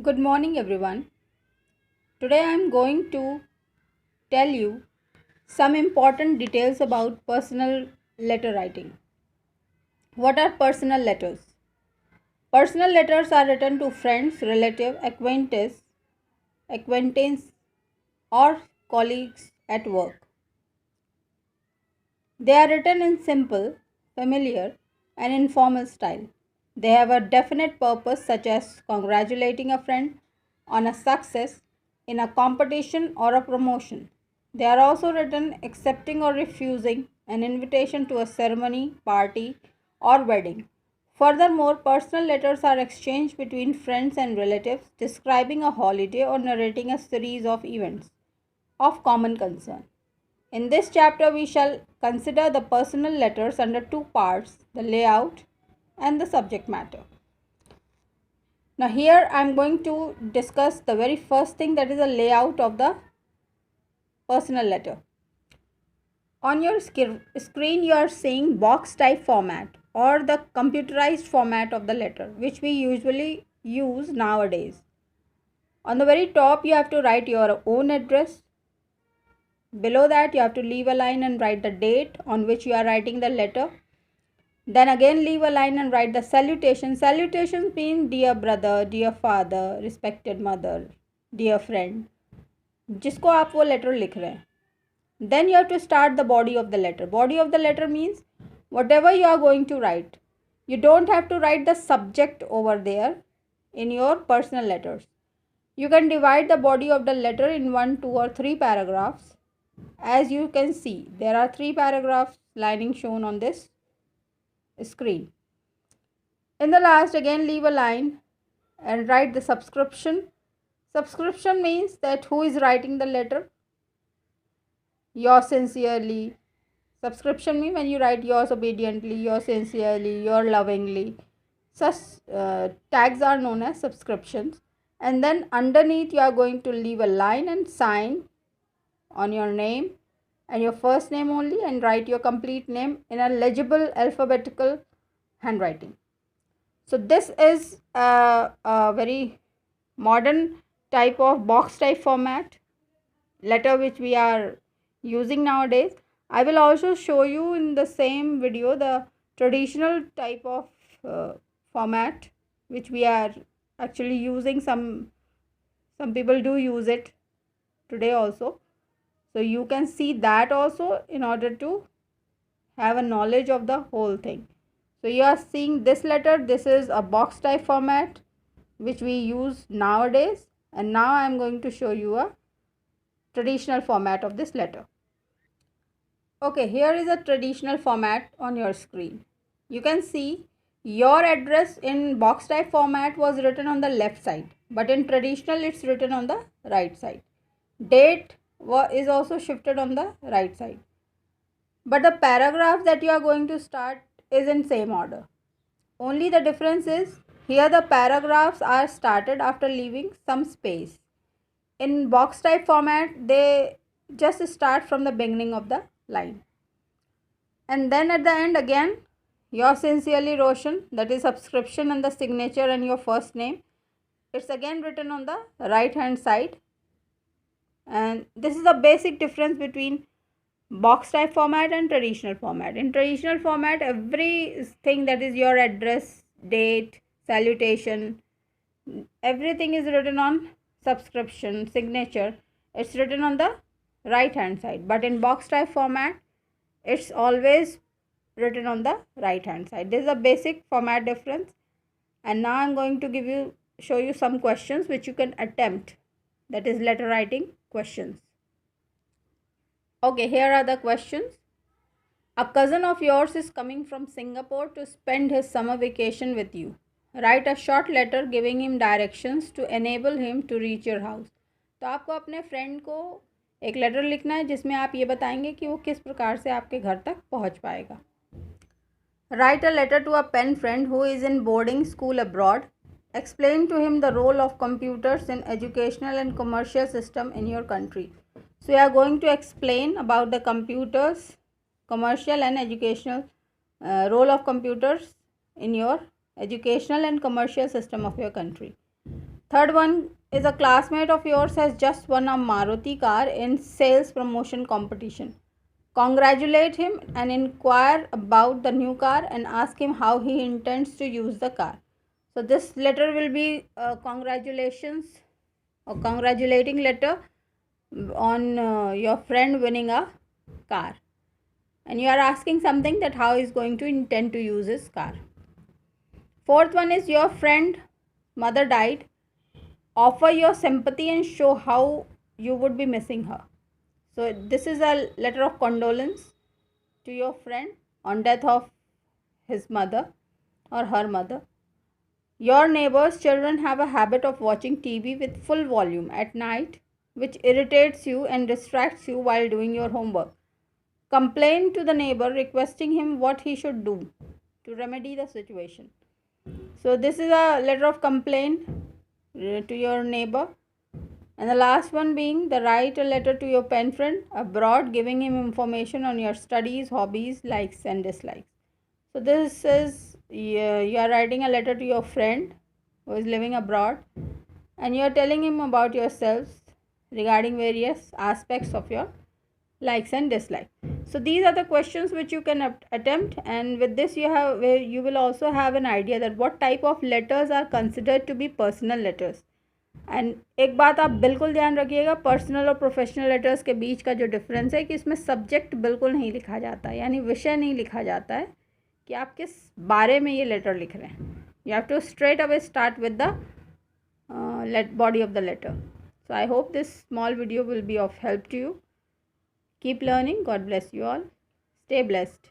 Good morning, everyone. Today I am going to tell you some important details about personal letter writing. What are personal letters? Personal letters are written to friends, relatives, acquaintance, or colleagues at work. They are written in simple, familiar, and informal style. They have a definite purpose, such as congratulating a friend on a success in a competition or a promotion. They are also written accepting or refusing an invitation to a ceremony, party, or wedding. Furthermore, personal letters are exchanged between friends and relatives describing a holiday or narrating a series of events of common concern. In this chapter, we shall consider the personal letters under two parts, the layout and the subject matter. Now, here I am going to discuss the very first thing, that is the layout of the personal letter. On your screen, you are seeing box type format or the computerized format of the letter, which we usually use nowadays. On the very top, you have to write your own address. Below that, you have to leave a line and write the date on which you are writing the letter. Then again leave a line and write the salutation. Salutations mean dear brother, dear father, respected mother, dear friend, जिसको आप वो letter लिख रहे हैं. Then you have to start the body of the letter. Body of the letter means whatever you are going to write. You don't have to write the subject over there in your personal letters. You can divide the body of the letter in 1, 2 or 3 paragraphs. As you can see, there are 3 paragraphs lining shown on this screen. In the last, again leave a line and write the subscription. Subscription means that who is writing the letter. Yours sincerely. Subscription means when you write yours obediently, yours sincerely, yours lovingly. Such tags are known as subscriptions. And then underneath you are going to leave a line and sign on your name and your first name only, and write your complete name in a legible alphabetical handwriting. So this is a very modern type of box type format letter which we are using nowadays. I will also show you in the same video the traditional type of format which we are actually using. Some people do use it today also. So you can see that also in order to have a knowledge of the whole thing. So you are seeing this letter. This is a box type format which we use nowadays, and now I am going to show you a traditional format of this letter. Okay, here is a traditional format on your screen. You can see your address in box type format was written on the left side, but in traditional it's written on the right side. Date is also shifted on the right side, but the paragraph that you are going to start is in same order. Only the difference is here the paragraphs are started after leaving some space. In box type format, they just start from the beginning of the line. And then at the end again, yours sincerely Roshan, that is subscription and the signature and your first name. It's again written on the right hand side. And this is the basic difference between box type format and traditional format. In traditional format, everything, that is your address, date, salutation, everything is written on subscription, signature. It's written on the right hand side. But in box type format, it's always written on the right hand side. This is a basic format difference. And now I'm going to show you some questions which you can attempt. That is letter writing questions. Okay, here are the questions. A cousin of yours is coming from Singapore to spend his summer vacation with you. Write a short letter giving him directions to enable him to reach your house. तो आपको अपने friend को एक letter लिखना है जिसमें आप ये बताएंगे कि वो किस प्रकार से आपके घर तक पहुंच पाएगा. Write a letter to a pen friend who is in boarding school abroad. Explain to him the role of computers in educational and commercial system in your country. So you are going to explain about the computers, commercial and educational role of computers in your educational and commercial system of your country. Third one is a classmate of yours has just won a Maruti car in sales promotion competition. Congratulate him and inquire about the new car and ask him how he intends to use the car. So this letter will be congratulations or congratulating letter on your friend winning a car, and you are asking something that how he is going to intend to use his car. Fourth one is your friend mother died. Offer your sympathy and show how you would be missing her. So this is a letter of condolence to your friend on death of his mother or her mother. Your neighbor's children have a habit of watching TV with full volume at night, which irritates you and distracts you while doing your homework. Complain to the neighbor, requesting him what he should do to remedy the situation. So this is a letter of complaint to your neighbor. And the last one being the write a letter to your pen friend abroad, giving him information on your studies, hobbies, likes and dislikes. So this is you are writing a letter to your friend who is living abroad, and you are telling him about yourselves regarding various aspects of your likes and dislikes. So these are the questions which you can attempt, and with this you will also have an idea that what type of letters are considered to be personal letters. And एक बात आप बिल्कुल ध्यान रखिएगा, personal और professional letters के बीच का जो डिफरेंस है कि इसमें सब्जेक्ट बिल्कुल नहीं लिखा जाता है, यानी विषय नहीं लिखा जाता है कि आप किस बारे में ये लेटर लिख रहे हैं. You have to straight away start with the body of the letter. So I hope this small video will be of help to you. Keep learning. God bless you all. Stay blessed.